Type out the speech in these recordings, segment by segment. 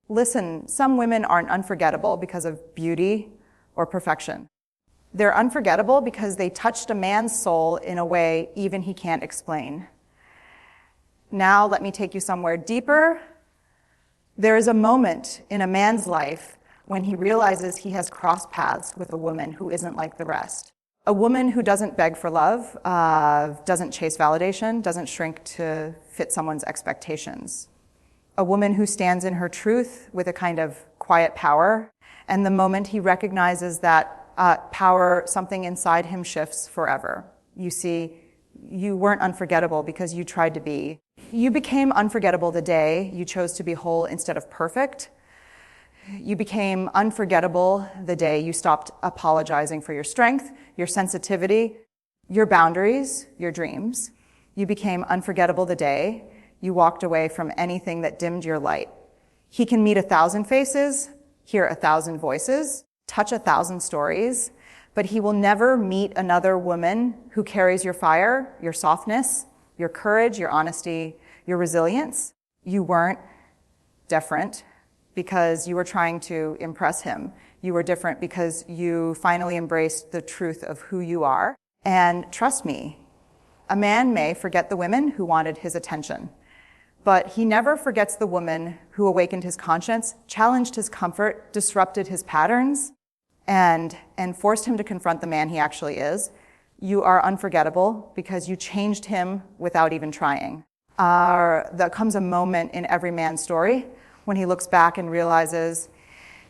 Listen, some women aren't unforgettable because of beauty or perfection. They're unforgettable because they touched a man's soul in a way even he can't explain. Now let me take you somewhere deeper. There is a moment in a man's life when he realizes he has crossed paths with a woman who isn't like the rest. A woman who doesn't beg for love, doesn't chase validation, doesn't shrink to fit someone's expectations. A woman who stands in her truth with a kind of quiet power. And the moment he recognizes that power, something inside him shifts forever. You see, you weren't unforgettable because you tried to be. You became unforgettable the day you chose to be whole instead of perfect. You became unforgettable the day you stopped apologizing for your strength, your sensitivity, your boundaries, your dreams. You became unforgettable the day you walked away from anything that dimmed your light. He can meet 1,000 faces, hear 1,000 voices, touch 1,000 stories, but he will never meet another woman who carries your fire, your softness, your courage, your honesty, your resilience. You weren't different because you were trying to impress him. You were different because you finally embraced the truth of who you are. And trust me, a man may forget the women who wanted his attention, but he never forgets the woman who awakened his conscience, challenged his comfort, disrupted his patterns, and forced him to confront the man he actually is. You are unforgettable because you changed him without even trying. There comes a moment in every man's story when he looks back and realizes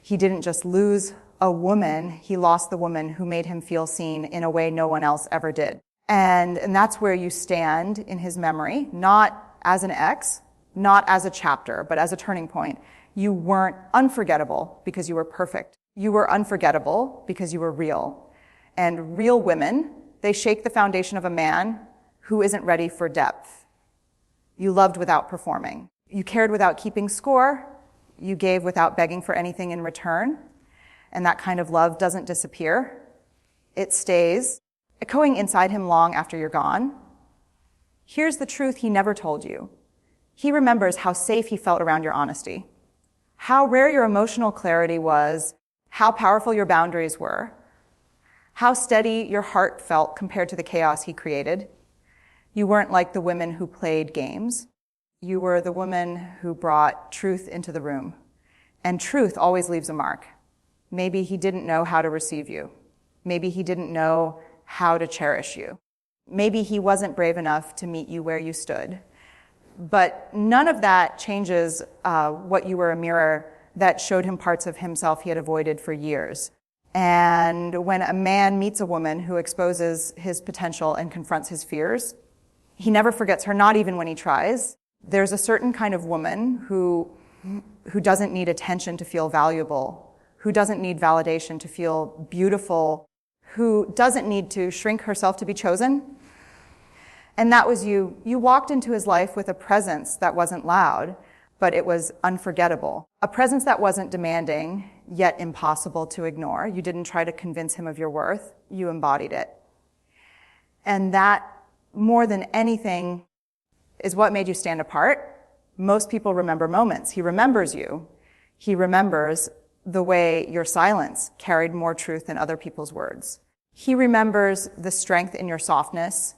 he didn't just lose a woman, he lost the woman who made him feel seen in a way no one else ever did. And that's where you stand in his memory, not as an ex, not as a chapter, but as a turning point. You weren't unforgettable because you were perfect. You were unforgettable because you were real. And real women, they shake the foundation of a man who isn't ready for depth. You loved without performing. You cared without keeping score. You gave without begging for anything in return. And that kind of love doesn't disappear. It stays, echoing inside him long after you're gone. Here's the truth he never told you. He remembers how safe he felt around your honesty, how rare your emotional clarity was, how powerful your boundaries were, how steady your heart felt compared to the chaos he created. You weren't like the women who played games. You were the woman who brought truth into the room. And truth always leaves a mark. Maybe he didn't know how to receive you. Maybe he didn't know how to cherish you. Maybe he wasn't brave enough to meet you where you stood. But none of that changes what you were a mirror that showed him parts of himself he had avoided for years. And when a man meets a woman who exposes his potential and confronts his fears, he never forgets her, not even when he tries. There's a certain kind of woman who doesn't need attention to feel valuable, who doesn't need validation to feel beautiful, who doesn't need to shrink herself to be chosen. And that was you. You walked into his life with a presence that wasn't loud, but it was unforgettable. A presence that wasn't demanding, yet impossible to ignore. You didn't try to convince him of your worth. You embodied it. And that, more than anything, is what made you stand apart. Most people remember moments. He remembers you. He remembers the way your silence carried more truth than other people's words. He remembers the strength in your softness,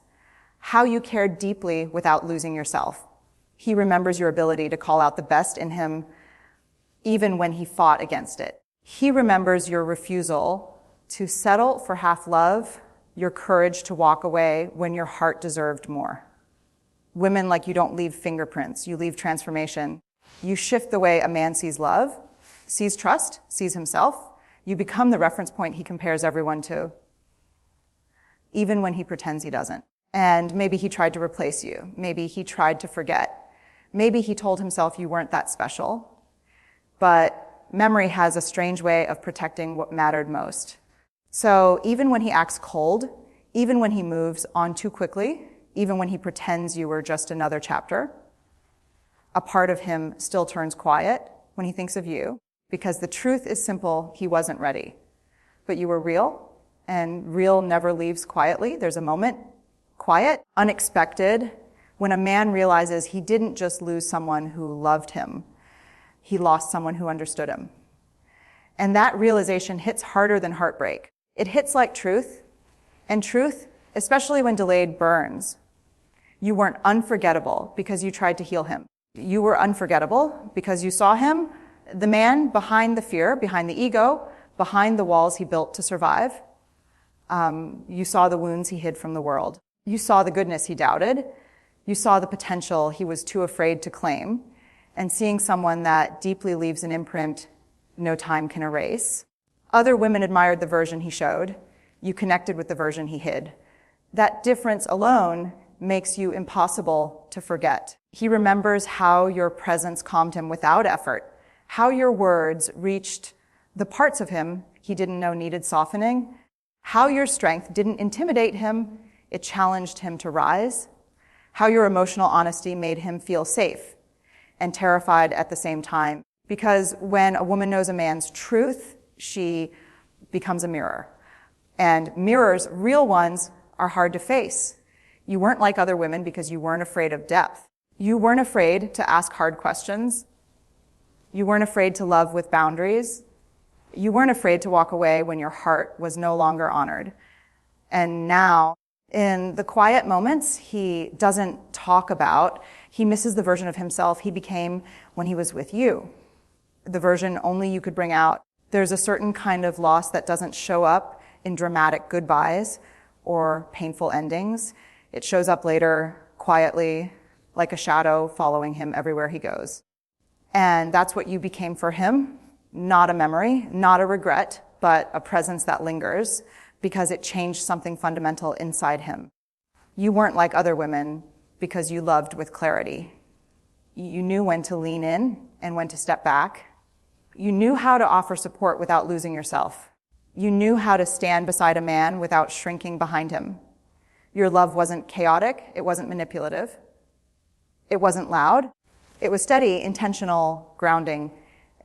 how you cared deeply without losing yourself. He remembers your ability to call out the best in him, even when he fought against it. He remembers your refusal to settle for half love, your courage to walk away when your heart deserved more. Women like you don't leave fingerprints, you leave transformation. You shift the way a man sees love, sees trust, sees himself. You become the reference point he compares everyone to, even when he pretends he doesn't. And maybe he tried to replace you. Maybe he tried to forget. Maybe he told himself you weren't that special. But memory has a strange way of protecting what mattered most. So even when he acts cold, even when he moves on too quickly, even when he pretends you were just another chapter, a part of him still turns quiet when he thinks of you, because the truth is simple, he wasn't ready. But you were real, and real never leaves quietly. There's a moment, quiet, unexpected, when a man realizes he didn't just lose someone who loved him. he lost someone who understood him. And that realization hits harder than heartbreak. It hits like truth, and truth, especially when delayed, burns. You weren't unforgettable because you tried to heal him. You were unforgettable because you saw him, the man behind the fear, behind the ego, behind the walls he built to survive. You saw the wounds he hid from the world. You saw the goodness he doubted. You saw the potential he was too afraid to claim. And seeing someone that deeply leaves an imprint no time can erase. Other women admired the version he showed. You connected with the version he hid. That difference alone makes you impossible to forget. He remembers how your presence calmed him without effort, how your words reached the parts of him he didn't know needed softening, how your strength didn't intimidate him, it challenged him to rise, how your emotional honesty made him feel safe and terrified at the same time. Because when a woman knows a man's truth, she becomes a mirror. And mirrors, real ones, are hard to face. You weren't like other women because you weren't afraid of depth. You weren't afraid to ask hard questions. You weren't afraid to love with boundaries. You weren't afraid to walk away when your heart was no longer honored. And now, in the quiet moments he doesn't talk about, he misses the version of himself he became when he was with you. The version only you could bring out. There's a certain kind of loss that doesn't show up in dramatic goodbyes or painful endings. It shows up later, quietly, like a shadow following him everywhere he goes. And that's what you became for him. Not a memory, not a regret, but a presence that lingers because it changed something fundamental inside him. You weren't like other women because you loved with clarity. You knew when to lean in and when to step back. You knew how to offer support without losing yourself. You knew how to stand beside a man without shrinking behind him. Your love wasn't chaotic. It wasn't manipulative. It wasn't loud. It was steady, intentional, grounding.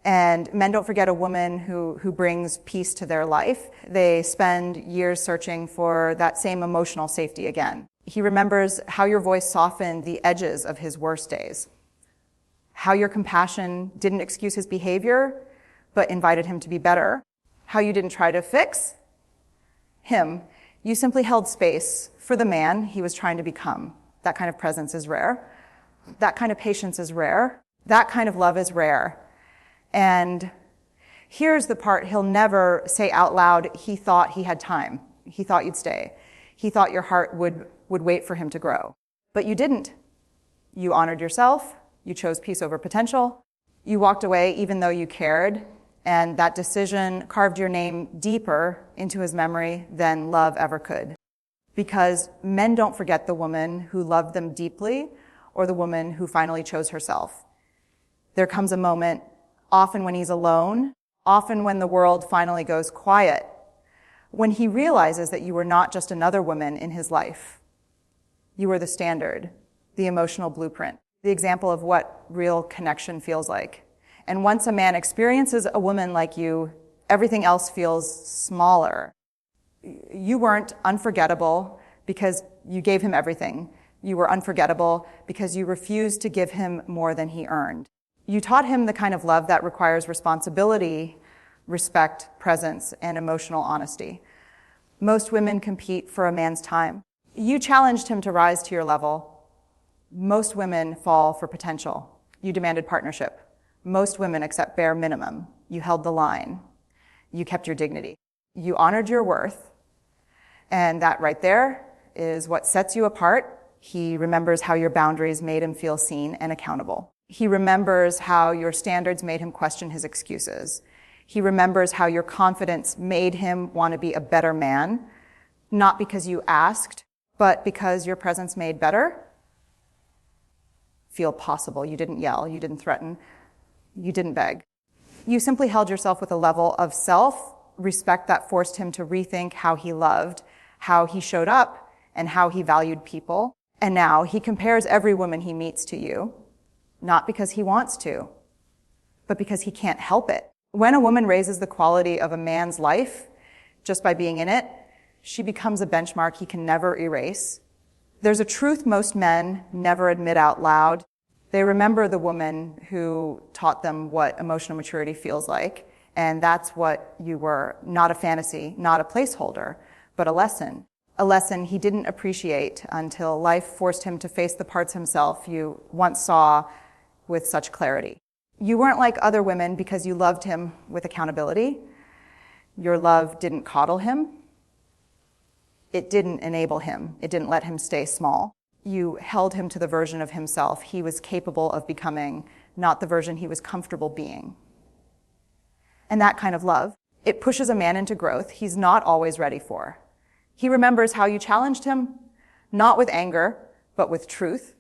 And men don't forget a woman who brings peace to their life. They spend years searching for that same emotional safety again. He remembers how your voice softened the edges of his worst days. How your compassion didn't excuse his behavior, but invited him to be better. How you didn't try to fix him. You simply held space for the man he was trying to become. That kind of presence is rare. That kind of patience is rare. That kind of love is rare. And here's the part he'll never say out loud. He thought he had time. He thought you'd stay. He thought your heart would wait for him to grow. But you didn't. You honored yourself. You chose peace over potential. You walked away even though you cared. And that decision carved your name deeper into his memory than love ever could. Because men don't forget the woman who loved them deeply or the woman who finally chose herself. There comes a moment, often when he's alone, often when the world finally goes quiet, when he realizes that you were not just another woman in his life. You were the standard, the emotional blueprint, the example of what real connection feels like. And once a man experiences a woman like you, everything else feels smaller. You weren't unforgettable because you gave him everything. You were unforgettable because you refused to give him more than he earned. You taught him the kind of love that requires responsibility, respect, presence, and emotional honesty. Most women compete for a man's time. You challenged him to rise to your level. Most women fall for potential. You demanded partnership. Most women accept bare minimum. You held the line. You kept your dignity. You honored your worth. And that right there is what sets you apart. He remembers how your boundaries made him feel seen and accountable. He remembers how your standards made him question his excuses. He remembers how your confidence made him want to be a better man, not because you asked, but because your presence made better feel possible. You didn't yell. You didn't threaten. You didn't beg. You simply held yourself with a level of self-respect that forced him to rethink how he loved, how he showed up, and how he valued people. And now he compares every woman he meets to you, not because he wants to, but because he can't help it. When a woman raises the quality of a man's life just by being in it, she becomes a benchmark he can never erase. There's a truth most men never admit out loud. They remember the woman who taught them what emotional maturity feels like, and that's what you were, not a fantasy, not a placeholder, but a lesson. A lesson he didn't appreciate until life forced him to face the parts himself you once saw with such clarity. You weren't like other women because you loved him with accountability. Your love didn't coddle him. It didn't enable him. It didn't let him stay small. You held him to the version of himself he was capable of becoming, not the version he was comfortable being. And that kind of love, it pushes a man into growth he's not always ready for. He remembers how you challenged him, not with anger, but with truth,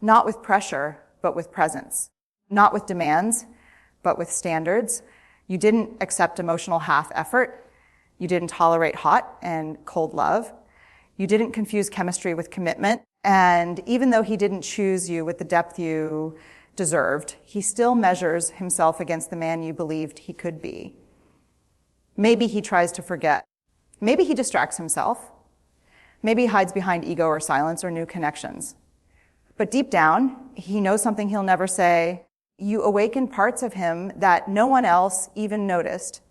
not with pressure, but with presence, not with demands, but with standards. You didn't accept emotional half-effort. You didn't tolerate hot and cold love. You didn't confuse chemistry with commitment. And even though he didn't choose you with the depth you deserved, he still measures himself against the man you believed he could be. Maybe he tries to forget. Maybe he distracts himself. Maybe he hides behind ego or silence or new connections. But deep down, he knows something he'll never say. You awakened parts of him that no one else even noticed.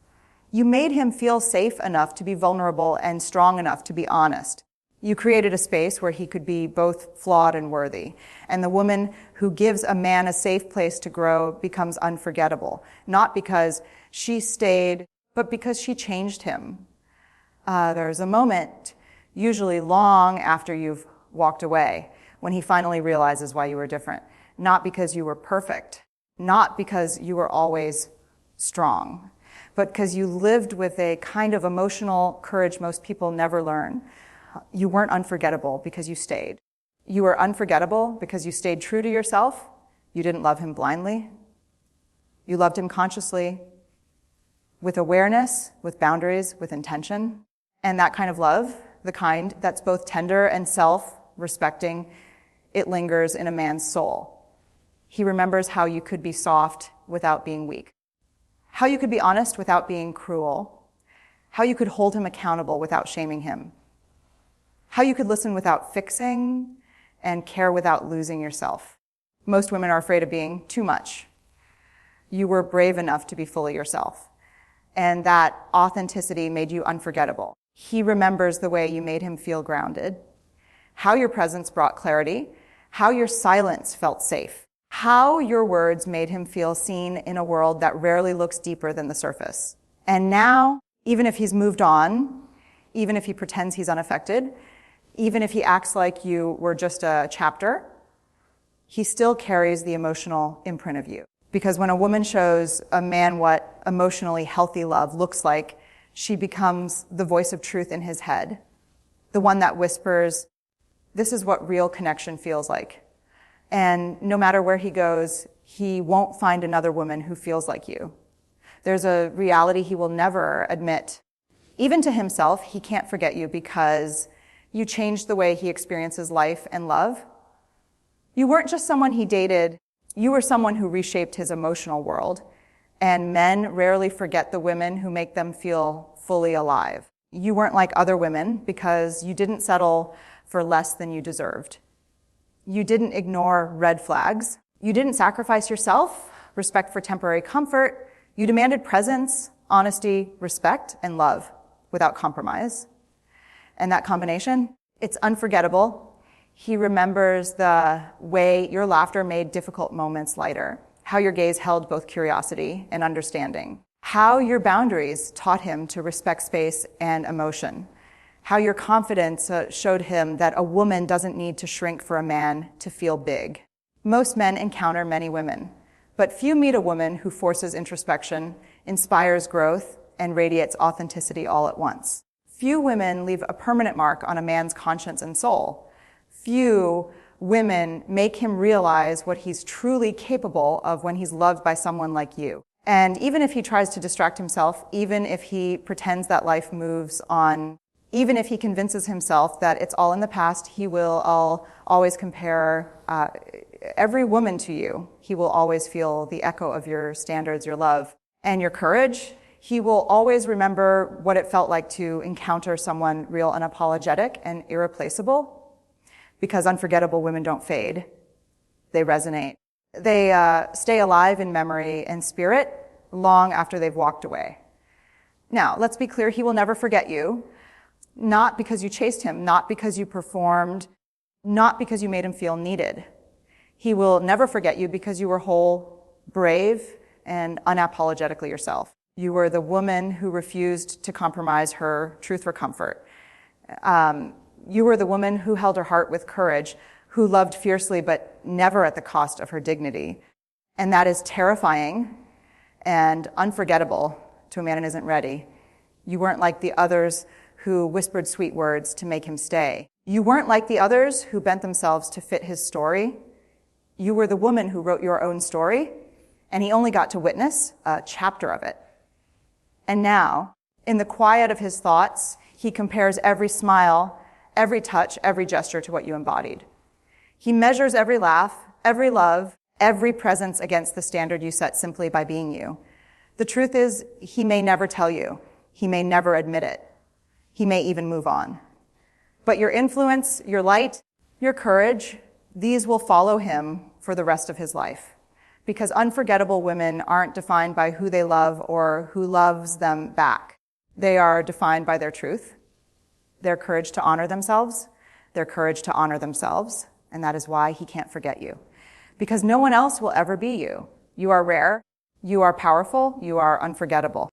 You made him feel safe enough to be vulnerable and strong enough to be honest. You created a space where he could be both flawed and worthy. And the woman who gives a man a safe place to grow becomes unforgettable, not because she stayed, but because she changed him. There's a moment, usually long after you've walked away, when he finally realizes why you were different. Not because you were perfect, not because you were always strong, but because you lived with a kind of emotional courage most people never learn. You weren't unforgettable because you stayed. You were unforgettable because you stayed true to yourself. You didn't love him blindly. You loved him consciously, with awareness, with boundaries, with intention. And that kind of love, the kind that's both tender and self-respecting, it lingers in a man's soul. He remembers how you could be soft without being weak, how you could be honest without being cruel, how you could hold him accountable without shaming him, how you could listen without fixing and care without losing yourself. Most women are afraid of being too much. You were brave enough to be fully yourself, and that authenticity made you unforgettable. He remembers the way you made him feel grounded, how your presence brought clarity, how your silence felt safe, how your words made him feel seen in a world that rarely looks deeper than the surface. And now, even if he's moved on, even if he pretends he's unaffected, even if he acts like you were just a chapter, he still carries the emotional imprint of you. Because when a woman shows a man what emotionally healthy love looks like, she becomes the voice of truth in his head, the one that whispers, this is what real connection feels like. And no matter where he goes, he won't find another woman who feels like you. There's a reality he will never admit. Even to himself, he can't forget you because you changed the way he experiences life and love. You weren't just someone he dated, you were someone who reshaped his emotional world. And men rarely forget the women who make them feel fully alive. You weren't like other women because you didn't settle for less than you deserved. You didn't ignore red flags. You didn't sacrifice yourself, respect for temporary comfort. You demanded presence, honesty, respect, and love without compromise. And that combination, it's unforgettable. He remembers the way your laughter made difficult moments lighter, how your gaze held both curiosity and understanding, how your boundaries taught him to respect space and emotion, how your confidence showed him that a woman doesn't need to shrink for a man to feel big. Most men encounter many women, but few meet a woman who forces introspection, inspires growth, and radiates authenticity all at once. Few women leave a permanent mark on a man's conscience and soul. Few women make him realize what he's truly capable of when he's loved by someone like you. And even if he tries to distract himself, even if he pretends that life moves on, even if he convinces himself that it's all in the past, he will always compare every woman to you. He will always feel the echo of your standards, your love, and your courage. He will always remember what it felt like to encounter someone real, unapologetic, and irreplaceable. Because unforgettable women don't fade. They resonate. They stay alive in memory and spirit long after they've walked away. Now, let's be clear, he will never forget you, not because you chased him, not because you performed, not because you made him feel needed. He will never forget you because you were whole, brave, and unapologetically yourself. You were the woman who refused to compromise her truth for comfort. You were the woman who held her heart with courage, who loved fiercely but never at the cost of her dignity. And that is terrifying and unforgettable to a man who isn't ready. You weren't like the others who whispered sweet words to make him stay. You weren't like the others who bent themselves to fit his story. You were the woman who wrote your own story, and he only got to witness a chapter of it. And now, in the quiet of his thoughts, he compares every smile, every touch, every gesture to what you embodied. He measures every laugh, every love, every presence against the standard you set simply by being you. The truth is, he may never tell you. He may never admit it. He may even move on. But your influence, your light, your courage, these will follow him for the rest of his life. Because unforgettable women aren't defined by who they love or who loves them back. They are defined by their truth, their courage to honor themselves, their courage to honor themselves, and that is why he can't forget you. Because no one else will ever be you. You are rare, you are powerful, you are unforgettable.